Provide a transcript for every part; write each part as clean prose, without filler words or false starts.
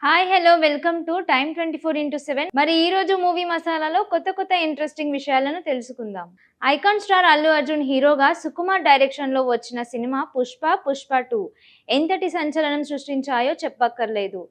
Hi hello welcome to time 24x7. మరి ఈ రోజు మూవీ మసాలాలో కొత్త ఇంట్రెస్టింగ్ విషయాలను తెలుసుకుందాం. ఐకాన్ స్టార్ అల్లు అర్జున్ హీరోగా సుకుమార్ డైరెక్షన్ లో వచ్చిన సినిమా పుష్ప 2 ఎంతటి సంచలనం సృష్టించాయో చెప్పక్కర్లేదు.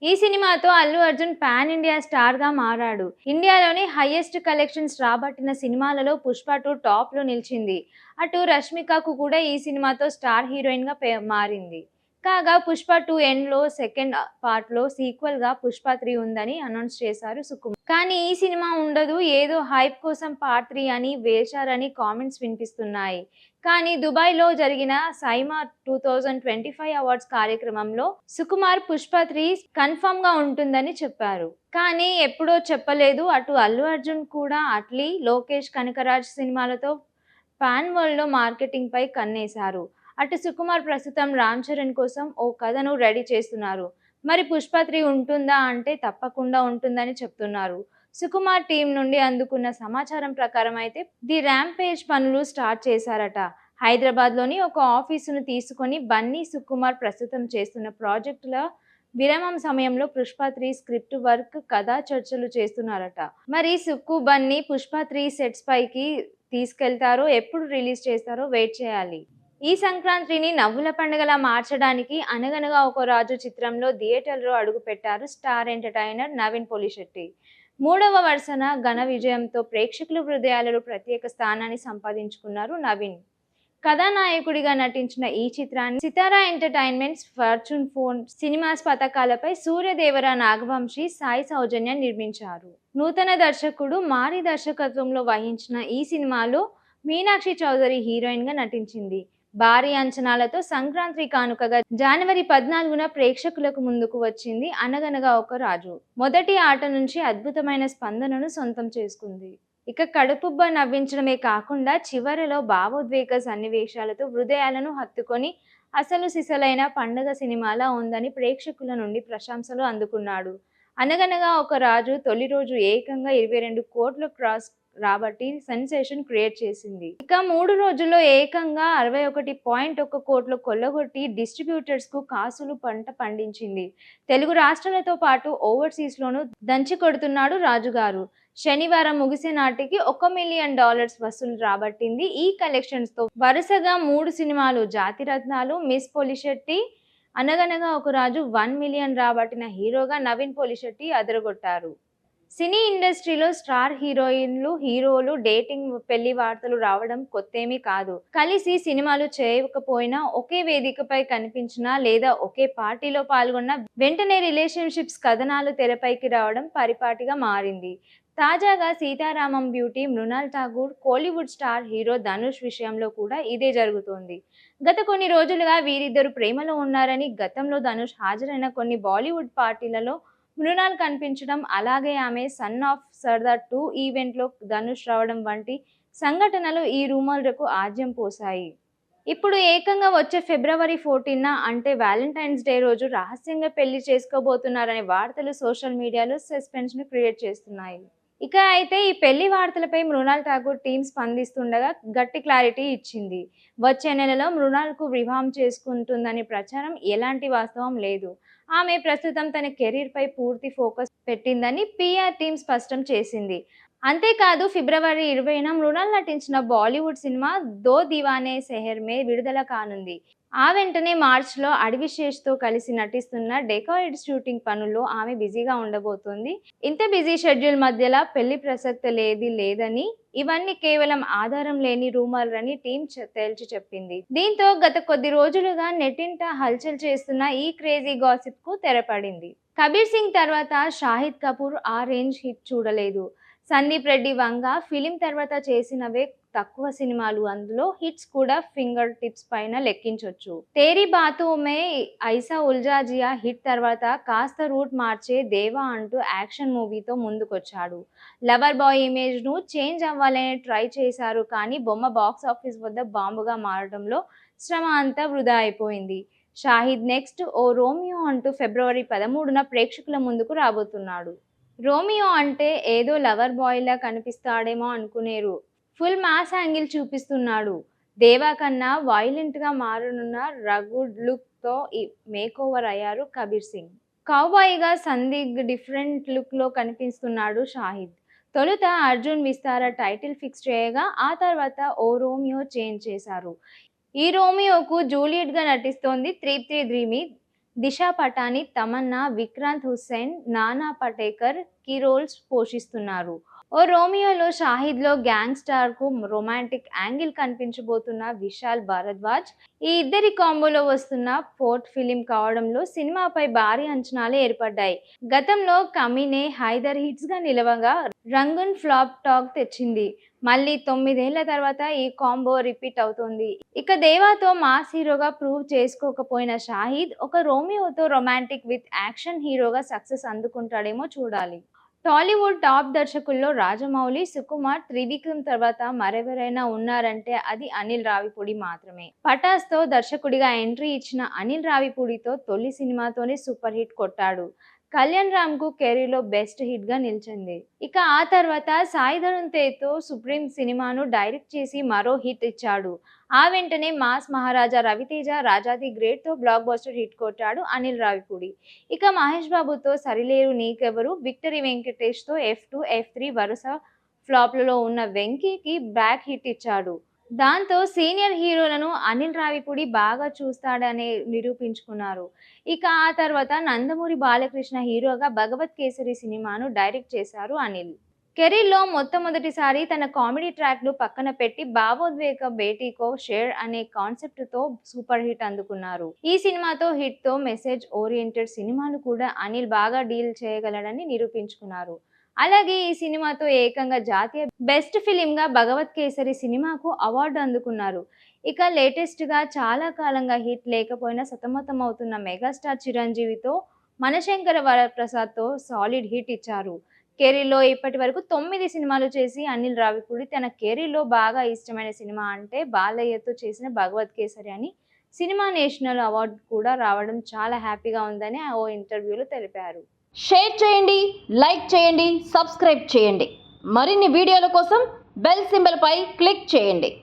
ఈ సినిమాతో Allu Arjun pan India star గా మారాడు. ఇండియాలోని హైయెస్ట్ కలెక్షన్స్ రాబట్టిన సినిమాలలో పుష్ప 2 టాప్ లో నిలిచింది. అటు రష్మికకు కూడా ఈ సినిమాతో స్టార్ హీరోయిన్ గా మారింది. కాగా పుష్ప 2 ఎండ్ లో సెకండ్ పార్ట్ లో సీక్వెల్ గా పుష్ప 3 ఉందని అనౌన్స్ చేశారు సుకుమార్. కానీ ఈ సినిమా ఉండదు, ఏదో హైప్ కోసం పార్ట్ 3 అని వేశారని కామెంట్స్ వినిపిస్తున్నాయి. కానీ దుబాయ్ లో జరిగిన సైమా 2025 అవార్డ్స్ కార్యక్రమంలో సుకుమార్ పుష్ప 3 కన్ఫర్మ్ గా ఉంటుందని చెప్పారు. కానీ ఎప్పుడో చెప్పలేదు. అటు అల్లు అర్జున్ కూడా అట్లీ లోకేష్ కనకరాజ్ సినిమాలతో పాన్ వరల్డ్ లో మార్కెటింగ్ పై కన్నేశారు. అటు సుకుమార్ ప్రస్తుతం రామ్ చరణ్ కోసం ఓ కథను రెడీ చేస్తున్నారు. మరి పుష్ప 3 ఉంటుందా అంటే తప్పకుండా ఉంటుందని చెప్తున్నారు. సుకుమార్ టీం నుండి అందుకున్న సమాచారం ప్రకారం అయితే ది ర్యాంపేజ్ పనులు స్టార్ట్ చేశారట. హైదరాబాద్ లోని ఒక ఆఫీసును తీసుకొని బన్నీ సుకుమార్ ప్రస్తుతం చేస్తున్న ప్రాజెక్టుల విరామం సమయంలో పుష్ప 3 స్క్రిప్ట్ వర్క్ కథా చర్చలు చేస్తున్నారట. మరి సుక్కు బన్నీ పుష్ప 3 సెట్స్ పైకి తీసుకెళ్తారో ఎప్పుడు రిలీజ్ చేస్తారో వెయిట్ చేయాలి. ఈ సంక్రాంతిని నవ్వుల పండుగలా మార్చడానికి అనగనగా ఒక రాజు చిత్రంలో థియేటర్లో అడుగుపెట్టారు స్టార్ ఎంటర్టైనర్ నవీన్ పోలిశెట్టి. మూడవ వరుసన ఘన విజయంతో ప్రేక్షకుల హృదయాలలో ప్రత్యేక స్థానాన్ని సంపాదించుకున్నారు నవీన్. కథానాయకుడిగా నటించిన ఈ చిత్రాన్ని Sitara entertainments, fortune four cinemas పతాకాలపై సూర్యదేవర నాగవంశీ, సాయి సౌజన్య నిర్మించారు. నూతన దర్శకుడు మారి దర్శకత్వంలో వహించిన ఈ సినిమాలో మీనాక్షి చౌదరి హీరోయిన్ గా నటించింది. భారీ అంచనాలతో సంక్రాంతి కానుకగా జనవరి 14న ప్రేక్షకులకు ముందుకు వచ్చింది అనగనగా ఒక రాజు. మొదటి ఆట నుంచి అద్భుతమైన స్పందనను సొంతం చేసుకుంది. ఇక కడుపుబ్బ నవ్వించడమే కాకుండా చివరిలో భావోద్వేగ సన్నివేశాలతో హృదయాలను హత్తుకొని అసలు సిసలైన పండగ సినిమాలా ఉందని ప్రేక్షకుల నుండి ప్రశంసలు అందుకున్నాడు. అనగనగా ఒక రాజు తొలి రోజు ఏకంగా 22 కోట్ల క్రాస్ రాబట్టి సెన్సేషన్ క్రియేట్ చేసింది. ఇక 3 రోజుల్లో ఏకంగా 61.1 కోట్లు కొల్లగొట్టి డిస్ట్రిబ్యూటర్స్ కు కాసులు పంట పండించింది. తెలుగు రాష్ట్రాలతో పాటు ఓవర్సీస్ లోనూ దంచి కొడుతున్నాడు రాజుగారు. శనివారం ముగిసే నాటికి $1 మిలియన్ వసూలు రాబట్టింది. ఈ కలెక్షన్స్ తో వరుసగా 3 సినిమాలు జాతిరత్నాలు, మిస్ పోలిశెట్టి, అనగనగా ఒక రాజు 1 మిలియన్ రాబట్టిన హీరోగా నవీన్ పోలిశెట్టి అదరగొట్టారు. సినీ ఇండస్ట్రీలో స్టార్ హీరోయిన్లు, హీరోలు డేటింగ్, పెళ్లి వార్తలు రావడం కొత్తేమీ కాదు. కలిసి సినిమాలు చేయకపోయినా ఒకే వేదికపై కనిపించినా లేదా ఒకే పార్టీలో పాల్గొన్న వెంటనే రిలేషన్షిప్స్ కథనాలు తెరపైకి రావడం పరిపాటిగా మారింది. తాజాగా Sita Ramam beauty Mrunal Thakur, Kollywood star hero Dhanush విషయంలో కూడా ఇదే జరుగుతోంది. గత కొన్ని రోజులుగా వీరిద్దరు ప్రేమలో ఉన్నారని, గతంలో ధనుష్ హాజరైన కొన్ని బాలీవుడ్ పార్టీలలో మృణాల్ కనిపించడం, అలాగే ఆమె సన్ ఆఫ్ సర్దార్ 2 ఈవెంట్లో ధనుష్ రావడం వంటి సంఘటనలు ఈ రూమర్లకు ఆజ్యం పోశాయి. ఇప్పుడు ఏకంగా వచ్చే ఫిబ్రవరి 14న అంటే వ్యాలంటైన్స్ డే రోజు రహస్యంగా పెళ్లి చేసుకోబోతున్నారనే వార్తలు సోషల్ మీడియాలో సస్పెన్స్ ను క్రియేట్ చేస్తున్నాయి. ఇక అయితే ఈ పెళ్లి వార్తలపై మృణాల్ ఠాగూర్ టీం స్పందిస్తుండగా గట్టి క్లారిటీ ఇచ్చింది. వచ్చే నెలలో మృణాల్ కు వివాహం చేసుకుంటుందని ప్రచారం ఎలాంటి వాస్తవం లేదు. ఆమె ప్రస్తుతం తన కెరీర్ పై పూర్తి ఫోకస్ పెట్టిందని పిఆర్ టీం స్పష్టం చేసింది. అంతేకాదు ఫిబ్రవరి 20న మృణాల్ నటించిన బాలీవుడ్ సినిమా దో దీవానే సెహర్ మే విడుదల కానుంది. ఆ వెంటనే మార్చ్లో అడివిశేష్తో కలిసి నటిస్తున్న డెకాయిడ్ షూటింగ్ పనుల్లో ఆమె బిజీగా ఉండబోతోంది. ఇంత బిజీ షెడ్యూల్ మధ్యలో పెళ్లి ప్రసక్తి లేదని, ఇవన్నీ కేవలం ఆధారం లేని రూమర్లని టీం తేల్చి చెప్పింది. దీంతో గత కొద్ది రోజులుగా నెట్టింట హల్చల్ చేస్తున్న ఈ క్రేజీ గాసిప్ కు తెరపడింది. కబీర్ సింగ్ తర్వాత షాహిద్ కపూర్ ఆ రేంజ్ హిట్ చూడలేదు. సందీప్ రెడ్డి వంగ ఫిలిం తర్వాత చేసినవే తక్కువ సినిమాలు, అందులో హిట్స్ కూడా ఫింగర్ టిప్స్ పైన లెక్కించొచ్చు. తేరీ బాతో మే ఐసా ఉల్జా జియా హిట్ తర్వాత కాస్త రూట్ మార్చే దేవా అంటూ యాక్షన్ మూవీతో ముందుకొచ్చాడు. లవర్ బాయ్ ఇమేజ్ ను చేంజ్ అవ్వాలని ట్రై చేశారు, కానీ బొమ్మ బాక్స్ ఆఫీస్ వద్ద బాంబుగా మారడంలో శ్రమ అంతా వృధా అయిపోయింది. షాహిద్ నెక్స్ట్ ఓ రోమియో అంటూ ఫిబ్రవరి 13న ప్రేక్షకుల ముందుకు రాబోతున్నాడు. రోమియో అంటే ఏదో లవర్ బాయ్ లా కనిపిస్తాడేమో అనుకునేరు, ఫుల్ మాస్ యాంగిల్ చూపిస్తున్నాడు. దేవా కన్నా వైలెంట్ గా మారనున్న రగుడ్ లుక్ తో మేక్ ఓవర్ అయ్యారు కబీర్ సింగ్. కౌబాయ్‌గా సందిగ్ డిఫరెంట్ లుక్‌లో కనిపిస్తున్నాడు షాహిద్. తొలుత అర్జున్ విస్తార టైటిల్ ఫిక్స్ చేయగా, ఆ తర్వాత ఓ రోమియో చేంజ్ చేశారు. ఈ రోమియోకు జూలియట్‌గా నటిస్తోంది తృప్తి దిమ్మి. దిశా పటాని, తమన్నా, విక్రాంత్ హుస్సేన్, నానా పటేకర్ కీ రోల్స్ పోషిస్తున్నారు. ఓ రోమియోలో షాహిద్‌లో గ్యాంగ్‌స్టర్‌కు రొమాంటిక్ యాంగిల్ కనిపించబోతున్న విశాల్ భరద్వాజ్. ఈ ఇద్దరి కాంబోలో వస్తున్న ఫోర్త్ ఫిలిం కావడంలో సినిమాపై భారీ అంచనాలు ఏర్పడ్డాయి. గతంలో కమినే, హైదర్ హిట్స్‌గా నిలవగా రంగూన్ ఫ్లాప్ టాక్ తెచ్చింది. మళ్ళీ 9 ఏళ్ల తర్వాత ఈ కాంబో రిపీట్ అవుతోంది. ఇక దేవాతో మాస్ హీరోగా ప్రూవ్ చేసుకోకపోయిన షాహిద్ ఒక రోమియోతో రొమాంటిక్ విత్ యాక్షన్ హీరోగా సక్సెస్ అందుకుంటాడేమో చూడాలి. టాలీవుడ్ టాప్ దర్శకుల్లో రాజమౌళి, సుకుమార్, త్రివిక్రమ్ తర్వాత మరెవరైనా ఉన్నారంటే అది అనిల్ రావిపూడి మాత్రమే. పటాస్తో దర్శకుడిగా ఎంట్రీ ఇచ్చిన అనిల్ రావిపూడితో తొలి సినిమాతోనే సూపర్ హిట్ కొట్టాడు. కళ్యాణ్ రామ్‌కు కెరీర్‌లో బెస్ట్ హిట్‌గా నిలిచింది. ఇక ఆ తర్వాత సాయి ధరమ్ తేజ్‌తో సుప్రీం సినిమాను డైరెక్ట్ చేసి మరో హిట్ ఇచ్చాడు. ఆ వెంటనే మాస్ మహారాజా రవితేజ, రాజా ది గ్రేట్‌తో బ్లాక్ బస్టర్ హిట్ కొట్టాడు అనిల్ రావిపూడి. ఇక మహేష్ బాబుతో సరిలేరు నీకెవరు, విక్టరీ వెంకటేష్‌తో F2, F3 వరుస ఫ్లాప్‌లలో ఉన్న వెంకీకి బ్యాక్ హిట్ ఇచ్చాడు. దాంతో సీనియర్ హీరోలను అనిల్ రావిపూడి బాగా చూస్తాడని నిరూపించుకున్నారు. ఇక ఆ తర్వాత నందమూరి బాలకృష్ణ హీరోగా భగవత్ కేసరి సినిమాను డైరెక్ట్ చేశారు అనిల్. కెరీర్‌లో మొట్టమొదటిసారి తన కామెడీ ట్రాక్‌లు పక్కన పెట్టి భావోద్వేగ బేటీకో షేర్ అనే కాన్సెప్ట్‌తో సూపర్ హిట్ అందుకున్నారు. ఈ సినిమాతో హిట్‌తో మెసేజ్ ఓరియెంటెడ్ సినిమాలు కూడా అనిల్ బాగా డీల్ చేయగలడని నిరూపించుకున్నారు. అలాగే ఈ సినిమాతో ఏకంగా జాతీయ బెస్ట్ ఫిలింగా భగవత్ కేసరి సినిమాకు అవార్డు అందుకున్నారు. ఇక లేటెస్ట్‌గా చాలా కాలంగా హిట్ లేకపోయినా సతమతమవుతున్న మెగాస్టార్ చిరంజీవితో మనశంకర వరప్రసాద్‌తో సాలిడ్ హిట్ ఇచ్చారు. కెరీర్‌లో ఇప్పటివరకు 9 సినిమాలు చేసి అనిల్ రావిపూడి తన కెరీర్‌లో బాగా ఇష్టమైన సినిమా అంటే బాలయ్యతో చేసిన భగవత్ కేసరి అని సినిమా నేషనల్ అవార్డు కూడా రావడం చాలా హ్యాపీగా ఉందని ఓ ఇంటర్వ్యూలో తెలిపారు. షేర్ చేయండి, లైక్ చేయండి, సబ్స్క్రైబ్ చేయండి. మరిన్ని వీడియోల కోసం బెల్ సింబల్పై క్లిక్ చేయండి.